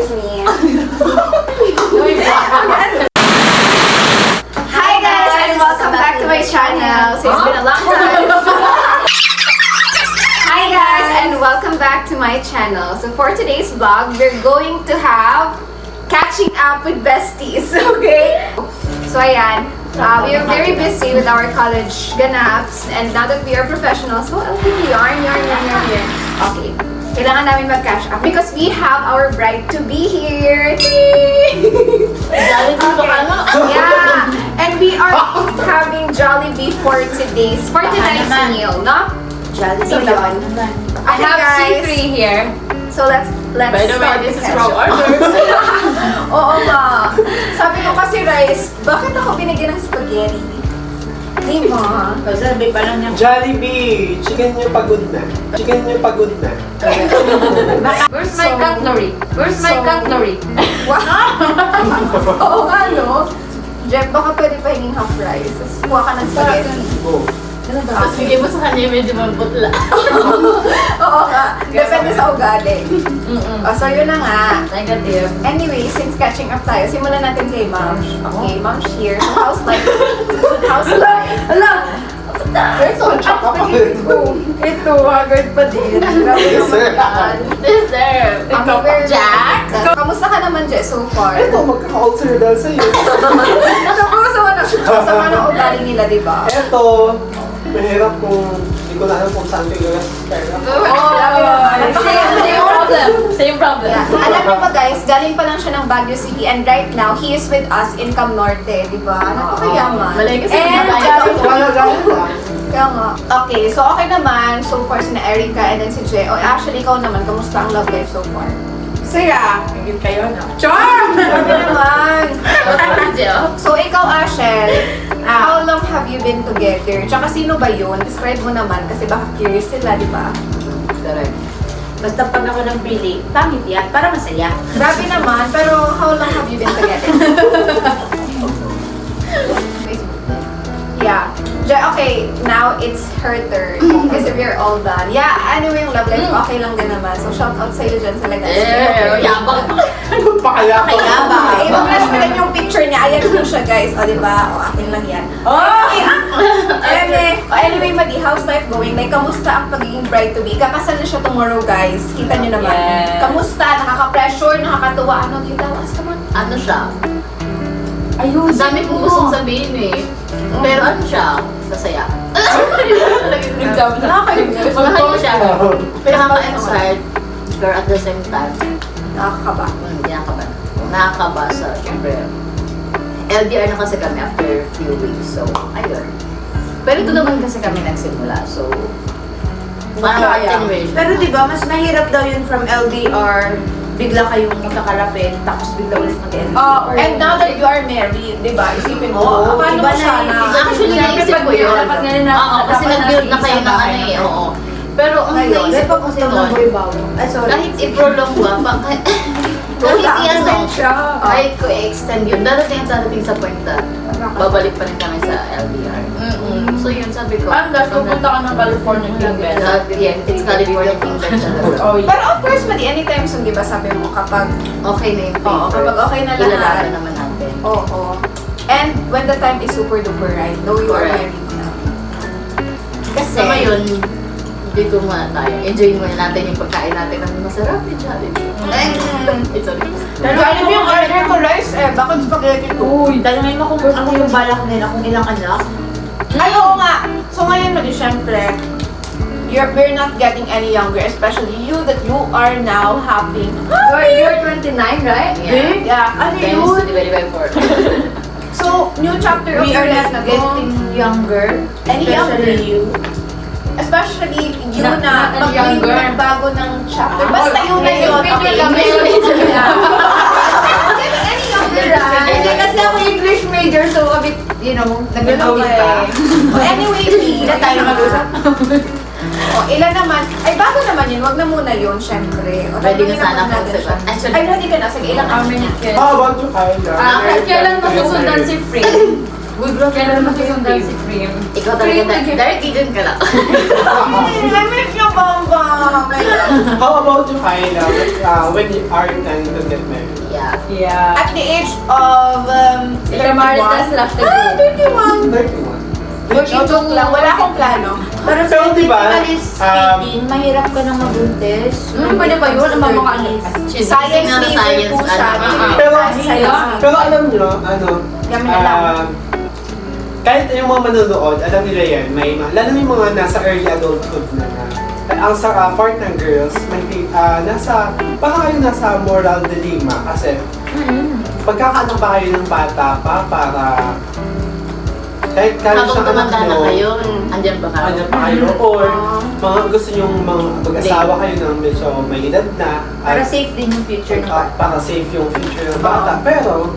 excuse me. Hi guys, and welcome back to my channel. So it's been a long time. Hi guys, and welcome back to my channel. So for today's vlog, we're going to have catching up with besties, okay? So ayan, we are very busy with our college ganaps, and now that we are professionals, so yarn. Okay, kailangan namin mag-catch up because we have our bride to be here. Yeah, and we are having Jollibee for tonight's meal, no? Jollibee. So yun. I have C3 here. So let's By the way, start this the is catch from up. order. Oo nga. Sabi ko kasi, Rice, bakit ako binigyan ng spaghetti? Di ba? Sabi pa lang niya. Jollibee! Chicken nyo pagod na. Where's my So- cutlery? Where's my so- cutlery? Oo nga, no? Jeff, baka pwede pa hinging half rice. Tapos kuha ka ng spaghetti. Oh. Tapos bigay mo sa kanya medyo mabutla. Oo nga. Depende sa ugali. So, yun na nga. Negative. Anyway, since catching up tayo, simulan natin kay Mom. Okay, Mom's here. So, how's life? How's life? Hala! So, tsaka pa rin. Ito, haggard pa din. Grabe Yes, sir. naman yan. Deserve! Ikaw ba, Jack? Kamusta ka naman, Jess, so far? Ito, magkaka-ulcer dahil sa'yo. Sama ng ugali nila, di ba? Ito, mahirap kung hindi ko na alam kung saan ko i-start. Same problem. Yeah. Alam niyo ba guys, galing pa lang siya ng Baguio City and right now, he is with us in Cam Norte, di ba? Napakayaman. Malay kasi And, Gala-gala ka. kaya nga. Okay, so okay naman. So far, si Erica and then si Jay. Oh, actually, ikaw naman, kamusta ang love life so far? Saya! Higit kayo na. Grabe naman! Joe? So, ikaw, Ashel, how long have you been together? Tsaka sino ba yun? Describe mo naman kasi baka curious sila, di ba? Correct. Basta pag ako nagpili, pangit yan, para masaya. Grabe naman, pero how long have you been together? Yeah. Okay, now it's her turn. Kasi we're all done. Yeah, anyway, yung love life, okay lang din naman. So, shout out sa'yo dyan sa Legazpi. Yabang. Pakaya ko. I-flash ko lang yung picture niya. Ayan po siya, guys. O, diba? O, akin lang yan. Anyway, Madi, how's life going? Like, kamusta ang pagiging bride-to-be? Kakasal na siya tomorrow, guys. Kita niyo naman. Yes. Kamusta? Nakaka-pressure? Nakakatuwa? Ano dito? Come on. Ano siya? Ayun, Ang dami kong gustong sabihin eh. Pero ano siya? Masaya. Nakakainis. Mahal ko siya. Nakaka-excite. Pero at the same time, Nakakaba. nakakaba sa, syempre, LDR na kasi kami after few weeks. So, ayun. Pero ito naman kasi kami nagsimula. So, parang continuation. Pero di ba mas mahirap daw yun from LDR, bigla kayong magkakalapit, tapos bigla ulit mag-LDR. Oh, and now that you are married, di ba? Isipin mo, Oo, paano iba mo siya na na... Actually, naisip ko yun. Oo, kasi nag-build na kayo ng ano eh. Oo. Pero ang Ngayon, naisip ko kasi nun, Ay, sorry. kahit i-prolong ba, kahit kahit ko i-extend yun, darating sa point na babalik pa rin kami sa LDR. So yun, sabi ko. Guys, pupunta ka ng California Kingdom. Yeah, it's California Kingdom talaga. Oh, yeah. Pero of course, Madi, anytime soon, di ba sabi mo, kapag... Okay na yung Oo, paper. kapag okay na lahat. Ilalaban naman natin. Oo. And when the time is super duper right, though you are Correct. married na. Kasi... So ngayon, dito muna tayo. Enjoy muna natin yung pagkain natin ng masarap ni Jollibee. It's okay. Jollibee yung order ko, rice eh. Bakit spaghetti ko? Uy, tanongin mo kung ano yung balak nila, kung ilang anak. Ay, oo nga. So ngayon, Madi, syempre, we're not getting any younger, especially you that you are now having... You're 29, right? Yeah. Yeah. Ano Times yun? divided by 4. So, new chapter of We your are life not na to. getting younger, Any especially younger? you. Especially you Not na any younger. magbago ng chapter. Basta yun na yun. Okay, English English major. Any younger, right? Hindi kasi ako English major, so a bit, nag-awit pa. Anyway, Hindi na tayo mag-usap. ilan naman? Ay, bago naman yun. Wag na muna yun, syempre. O, Ready na tanungin sana naman ako natin sa... siya. Actually, Ay, ready ka na. Sige, ilang How about you, Kyle? Kailan masusundan si Free? Kailan masusundan si Free? ikaw talaga, direct agent ka lang. I miss you, Bamba. How about you, Kyla? When you are planning to get married? Yeah. Yeah. At the age of 31. 31. Joke lang, wala akong plano. Pero Pero diba, scientifically speaking, mahirap ka nang mabuntis. Pwede ba yun? Ang mga ano? Science na major science, po siya. Pero, Science. pero alam nyo, Kami na lang. kahit yung mga manonood, alam nila yan, lalo yung mga nasa early adulthood na ang sa part ng girls, parang kayo nasa moral dilemma kasi pagkakaanak ba kayo ng bata pa para kahit kaya Habang siyang anak tumanda na nyo, kayo, andyan ba kayo? andyan pa kayo, or mga gusto nyong mag-asawa kayo ng medyo may edad na, Para at safe din yung future ng bata. para safe yung future ng bata. Pero,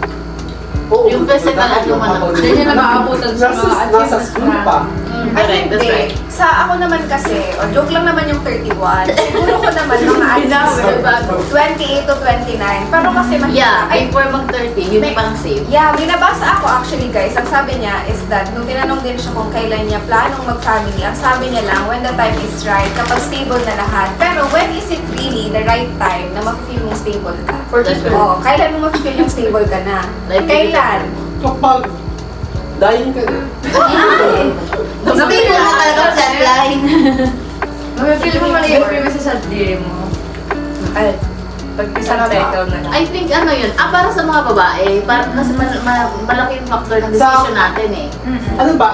Yung physical at yung ano. Hindi nila maabutan sa mga nasa school pa. Correct, that's right. Sa ako naman kasi, joke lang naman yung 31. Siguro ko naman mga at least 28 to 29. Pero kasi Yeah, ay, before mag-30, yun May- parang safe. yeah, may nabasa ako actually guys. Ang sabi niya is that, nung tinanong din siya kung kailan niya planong mag-family, ang sabi niya lang, when the time is right, kapag stable na lahat. Pero when is it really the right time na ma-feel mong stable ka? For the sure. Oo, kailan mo ma-feel yung stable ka na? Like, Kailan? Kapag dying ka na. Sabihin mo na talaga flatline. Feel mo mali yung privacy sa diri mo. Ay, pag isang Talaga? title na lang. I think ano yun, para sa mga babae, kasi malaki yung factor ng decision natin eh. Ano ba?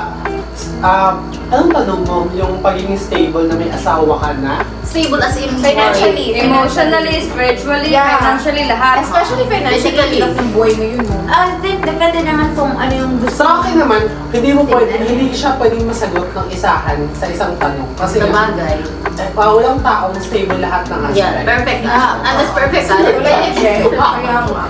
Anong tanong mo? Yung pagiging stable na may asawa ka na? Stable as in Financially. Emotionally, spiritually, Yeah. financially, lahat. Especially financially, Basically. hirap ng buhay ngayon mo. I think depende naman kung ano yung gusto. Sa akin naman, hindi siya pwedeng masagot ng isahan sa isang tanong. Kasi Sa bagay. walang taong stable lahat ng Yeah, aspect. perfect. That's perfect. Wala niya check. Kaya nga.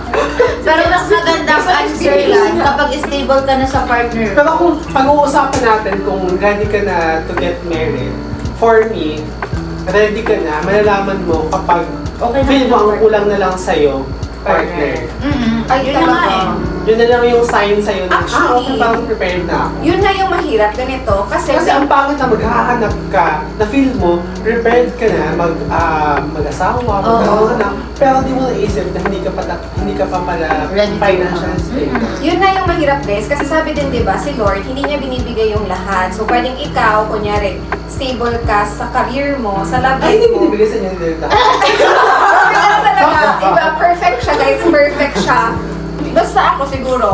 Pero mas magandang answer yan kapag stable ka na sa partner. Pero kung pag-uusapan natin kung ready ka na to get married, for me, ready ka na, malalaman mo kapag Okay na feel mo yung ang partner. kulang na lang sa'yo, partner. Ay, Yun na nga talaga. Yun na lang yung sign sa'yo na, Actually, okay, parang prepared na ako. Yun na yung mahirap ganito. Kasi Kasi ang pangit na maghahanap ka, na feel mo, prepared ka na mag-asawa, magkakaroon pero di mo naisip na hindi ka pa pala Ready to financial stable. yun na yung mahirap guys. Kasi sabi din diba, si Lord, hindi niya binibigay yung lahat. So pwedeng ikaw, kunyari, stable ka sa career mo, sa love Ay, life hindi mo. binibigay sa inyo yung lahat. Pero talaga, iba, perfect siya guys, perfect siya. Basta ako siguro,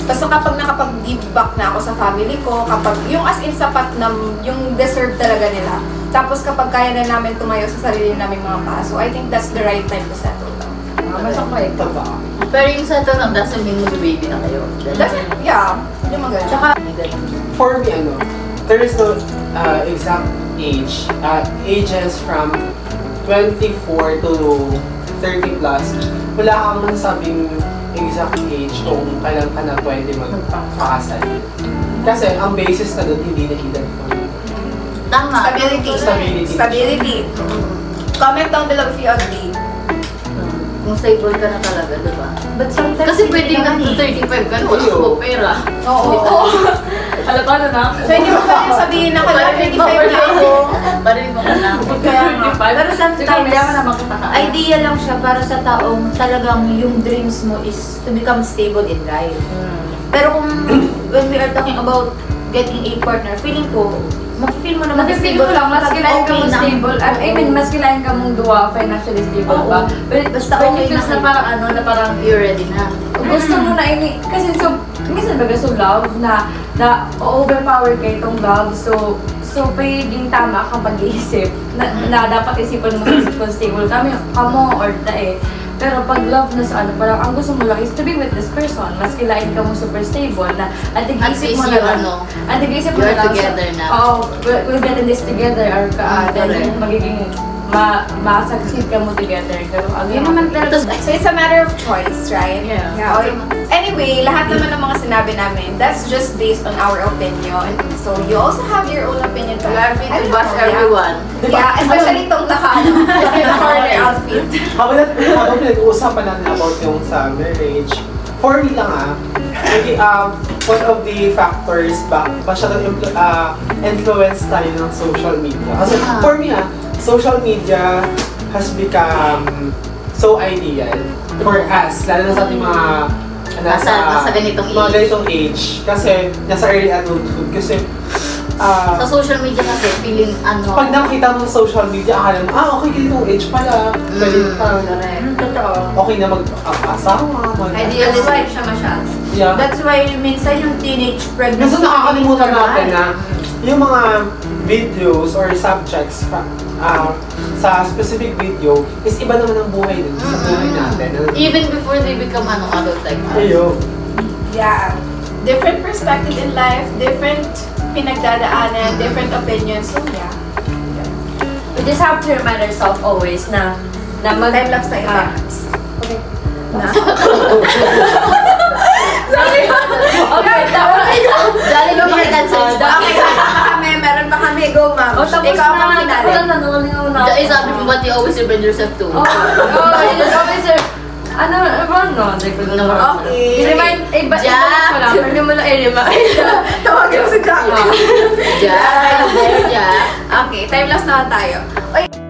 basta kapag nakapag-give back na ako sa family ko, kapag yung as in sapat na yung deserve talaga nila. Tapos kapag kaya na namin tumayo sa sarili namin mga paso, I think that's the right time to settle down. Mas okay. Taba. Pero yung sa ito lang, doesn't mean mag-baby na kayo. That's it, yeah. Yung mga ganun. Tsaka, For me, there is no exact age. Ages from 24 to 30 plus. Wala kang masabing exact age kung kailan ka na pwede magpakasal. Kasi ang basis na doon hindi na edad for me. Tama. Stability. Stability. Stability. Comment down below if you agree. Kung stable ka na talaga, diba? but sometimes Kasi pwede hindi ka naman to 35 ka, wala ka ba pera? Oo. Halata na na. So hindi mo pwedeng sabihin na kala 25 na ako. Parin mo ka na. Kaya nga. Pero sometimes, naman kita ka. idea lang siya para sa taong talagang yung dreams mo is to become stable in life. Pero kung when we are talking about getting a partner, feeling ko, mafe-feel mo naman Mafe-feel mo lang, mas kailangan ka okay mong na. stable. I mean, mas kailangan ka mong duwa, financially stable ba? But Basta when okay you feels na na parang ano, na parang You're ready na. gusto mo na ini, kasi so, minsan baga so love na overpower ka itong love, so pagiging tama kang pag-iisip na dapat isipan mo kung stable kamo or dae. Pero pag love na sa ano, parang ang gusto mo lang is to be with this person. Mas kilain ka mo super stable na at At nag-iisip least mo na you lang. ano, At nag-iisip mo you're na lang. together na. Oo, we'll get in this together or then correct. magiging ma-succeed ka mo together. Pero Yun naman talaga. So it's a matter of choice, right? Yeah. Okay. Anyway, lahat naman ng mga sinabi namin, that's just based on our opinion. So you also have your own opinion. You are free I to don't bash know, everyone. Yeah, especially itong naka-corner outfit. Habang pinag-uusapan natin about yung sa marriage, for me lang one of the factors ba siya influence tayo ng social media. Kasi for me social media has become so ideal for us, lalo na sa ating mga Nasa ganitong mga age. ganitong age. Kasi nasa early adulthood. Kasi Sa social media kasi, feeling ano... pag nakita mo sa social media, akala mo, okay, ganitong age pala. Pwede pa. Totoo. Okay na mag-asawa. That's why siya masyado. Yeah. That's why minsan yung teenage pregnancy. Kasi nakakalimutan natin na yung mga videos or subjects sa specific video is iba naman ang buhay din sa buhay natin. Even before they become adult like us. Ayo. Yeah. Different perspective in life, different pinagdadaanan, different opinions. So yeah. We just have to remind ourselves always na Time-lapse tayo, Ah. time-lapse. Okay. Okay, dapat Dali ba makikancel? Meron pa kami. Go, ma'am. O tapos Ikaw ang finale. wala na, nalingaw na. Dahil sabi mo, what you always remind yourself to. Officer, no, hindi ko na. Okay. I-remind, Jack! mo lang, hindi mo lang i-remind. Tawagin mo si Jack. Jack, there, Jack. Okay, time-lapse naman tayo. Oy,